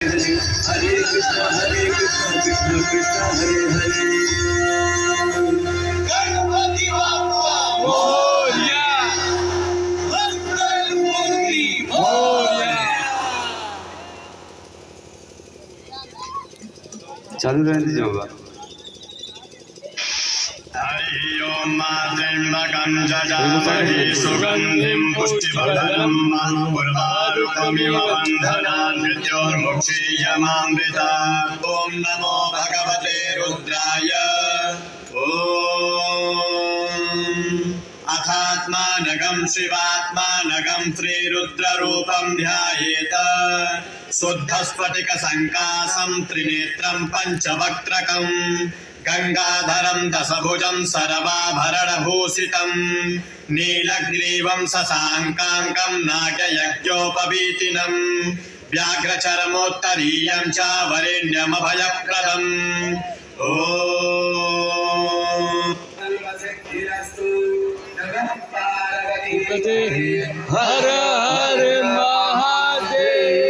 हरे कृष्णा कृष्ण कृष्ण हरे हरे। गणपती बाप्पा मोरया, मंगलमूर्ती मोरया। चालू रहने दीजिए बाबा। हरि ओम त्र्यंबकं यजामहे सुगंधिं पुष्टिवर्धनं उर्वारुकमिव बन्धनान् मृत्योर्मुक्षीयमामृतात्। ॐ नमो भगवते रुद्राय। ॐ अथात्मानगं शिवात्मानगं श्रीरुद्ररूपं ध्यायेत। शुद्धस्फटिकसङ्काशं त्रिनेत्रं पञ्चवक्त्रकम् गंगाधरं दशभुजं सर्वाभरणभूषितं नीलग्रीवं शशाङ्काङ्कं नागयज्ञोपवीतिनं व्याघ्रचर्मोत्तरीयं च वरेण्यमभयप्रदम्। ॐ हर हर महादेव।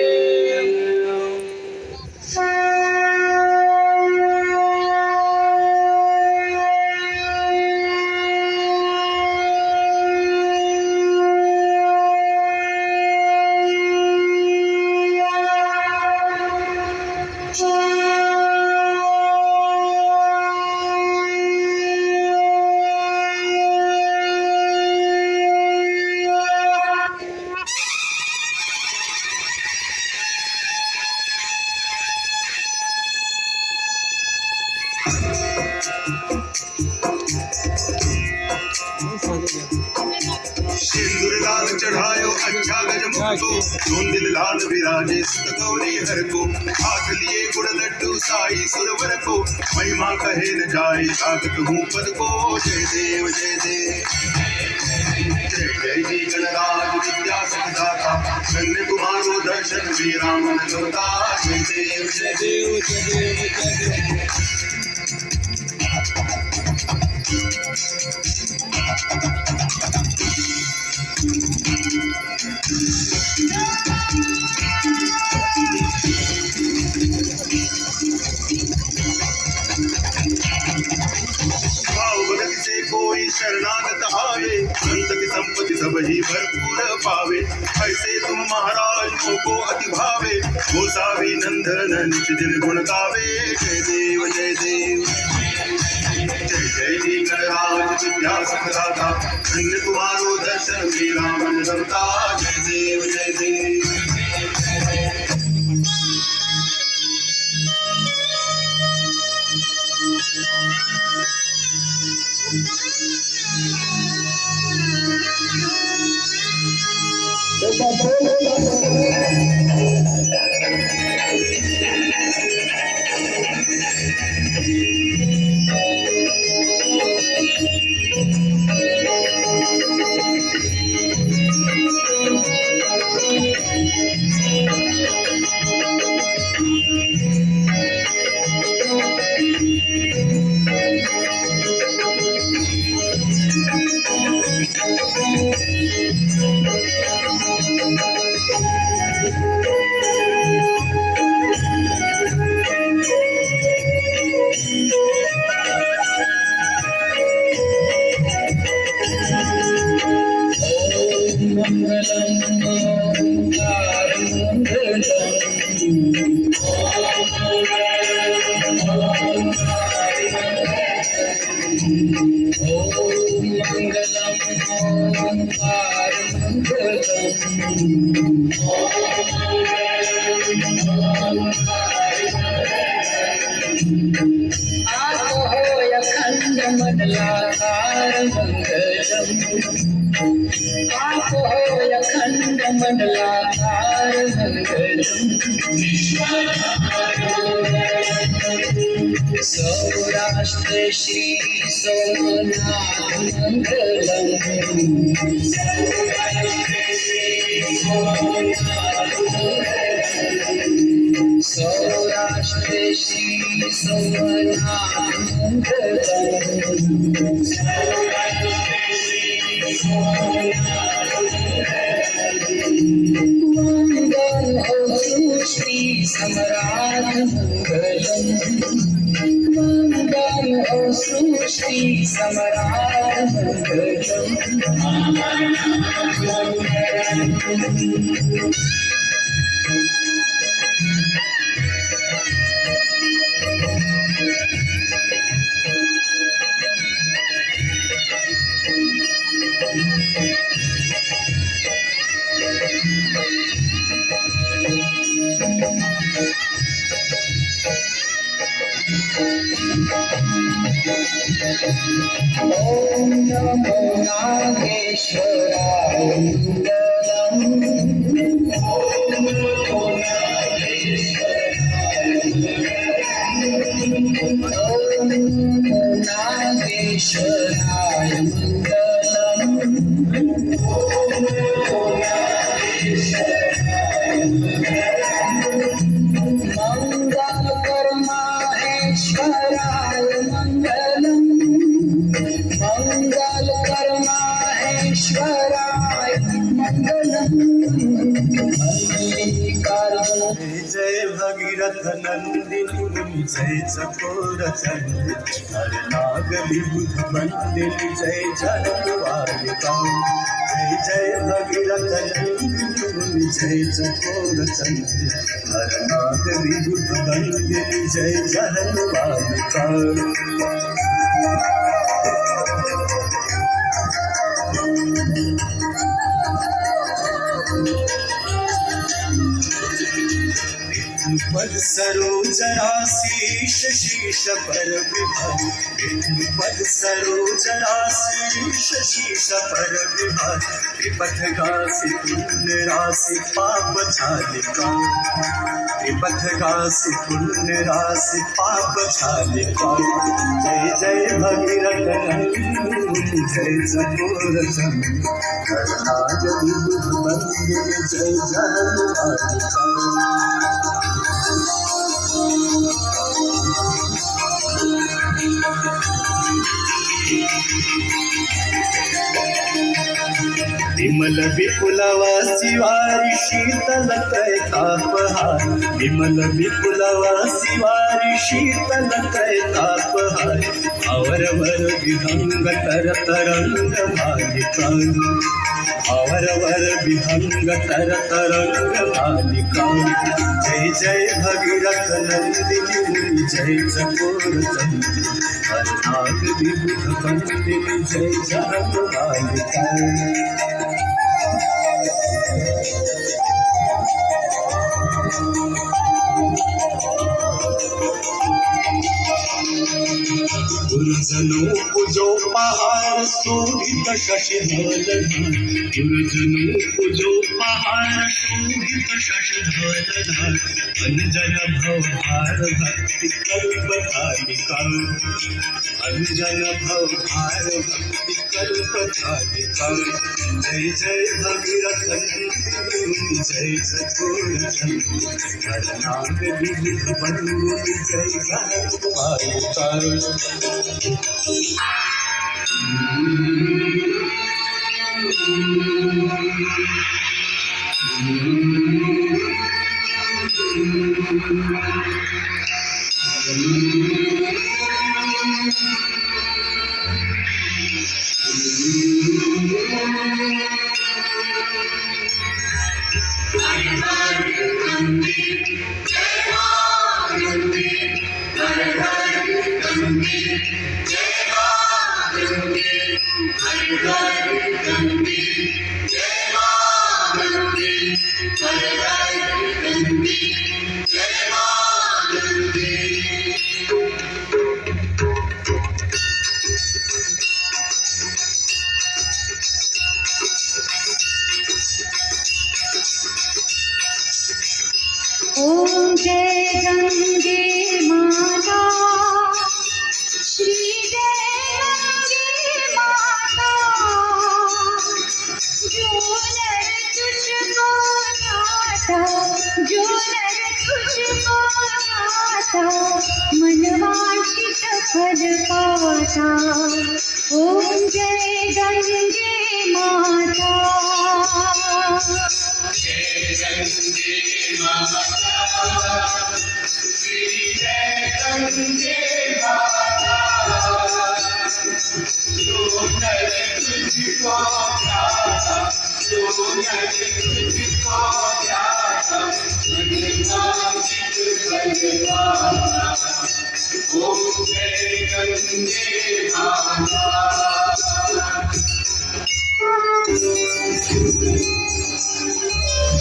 सिंदूर लाल चढ़ायो अच्छा गज मुखो, सोन दिल लाल विराजे सुत गौरी हर को। हाथ लिए गुड़ लड्डू साई सुरवर को, महिमा कहे न जाए लागत हूँ पद को। जय देव जय देव जय जय जी गणराज विद्या सिद्धाता, धन्य तुम्हारो दर्शन श्री राम होता। जय देव जय देव जय देव जय देव। भाव भगत से कोई शरणागत आवे, संत की संपत्ति सब ही भरपूर पावे। ऐसे तुम महाराज को अति भावे, गोसावी नंदन निज दिन गुण गावे। जय देव जय देव जय जय जी गणराज विद्या सिद्धाता, धन्य तुम्हारो दर्शन श्री राम रमता। जय देव जय देव। सौराष्ट्र श्री सोमनाथ मंगलम। सौराष्ट्र श्री सोमनाथ मंगलम। सम्राट मंगलम मंगल ओ सृष्टि सम्राट मंगलम ओम नमो नागेश्वराय मंगलम ओम नमो नागेश्वराय मंगल कर्माहेश्वराय मंगलम मंगल कर्माहेश्वराय मंगलम मल्लिकार्जुन जय भगीरथ नंदिनी जय चकोर चंद्र हर नाग विभुत बंदिनी जय जनवालिका जय जय भगीरथ नंदिनी जय चकोर चंद्र हर नाग विभुत बंदिनी जय जनवालिका पद सरोज राशीष शीश पर विभाग पद सरोज राशीष शीश पर विभाग पथ गासी पुण्य राशि पाप छालिका पथ गासी पुण्य राशि पाप छालिका जय जय भगीरथ नंदिनी जय चकोर चंद्र नाग विभुत बंदिनी जय जनवालिका विमल विपुलवा शिवारी शीतल कैतापहार विमल विपुलवा शिवारी शीतल कैतापहार अवर वर विहंग तर तरंग मालिका अवर वर विहंग तर तरंग मालिका जय जय भगीरथ नंदिनी जय चकोर चंद्र हर नाग विभुत बंदिनी जय जनवालिका गुरुजनों पूजो पहाड़ शोभित शशिधर गुरुजनों पूजो पहाड़ शोभित शशिधर अंजन भवभार भक्ति कल्पतालिका अंजन भवभार भक्ति कल्पतालिका जय जय भगीरथ नंदिनी जय चकोर चंद्र हर नाग विभुत बंदिनी जय जनवालिका ओम जय गंगे माता श्री जय गंगे माता जो नर तुझको नाता जो नर तुझको नाता मनवांछित फल पाता ओम जय गंगे माता जय गंगे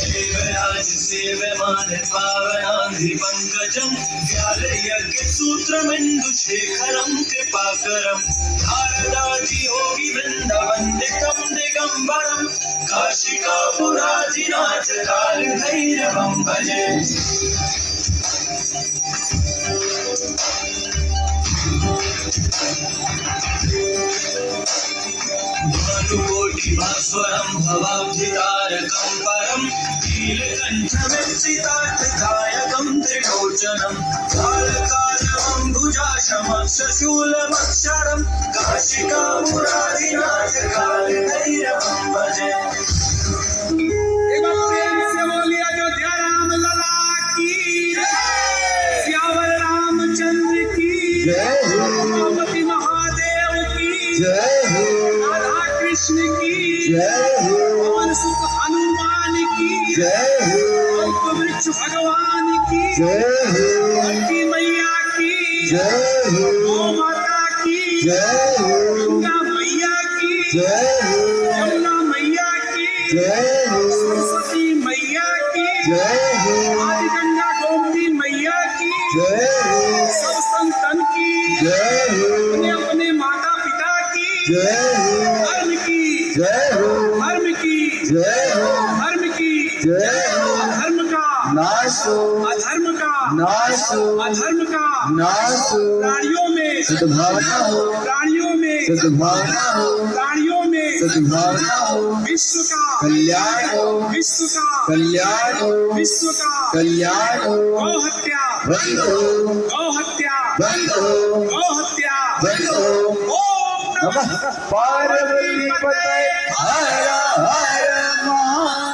देवराज सेव्यमान पावनांघ्रि पंकजं व्यालयज्ञसूत्रमिन्दुशेखरं कृपाकरं भारदादि योगी वृन्दवन्दितं दिगम्बरं काशिकापुराधिनाथ कालभैरवं भजे। भानुकोटिभास्वरं भवाब्धितारकं परं नीलकण्ठमित्सितार्थदायकं त्रिलोचनं कालकालमम्बुजाशमक्षशूलमक्षरं काशिकापुराधिनाथ कालभैरवं भजे। एक बार प्रेम से बोलिए अयोध्या राम लला की, श्यावर रामचंद्र की, भगवती महादेव की, राधा कृष्ण की, पवन सुत हनुमान की, कल्प वृक्ष भगवान की, लक्ष्मी मैया की, गौ माता की, गंगा मैया की, यमुना मैया की, सरस्वती मैया की, आदि गंगा गोमती मैया की, सब संतन की, अपने अपने माता पिता की, धर्म की, धर्म की, धर्म की, अधर्म का अधर्म का अधर्म का प्राणियों में प्राणियों में प्राणियों में विश्व का विश्व का विश्व का गौ हत्या गौ हत्या गौ हत्या ओम नमः पार्वती पते हर हर महादेव।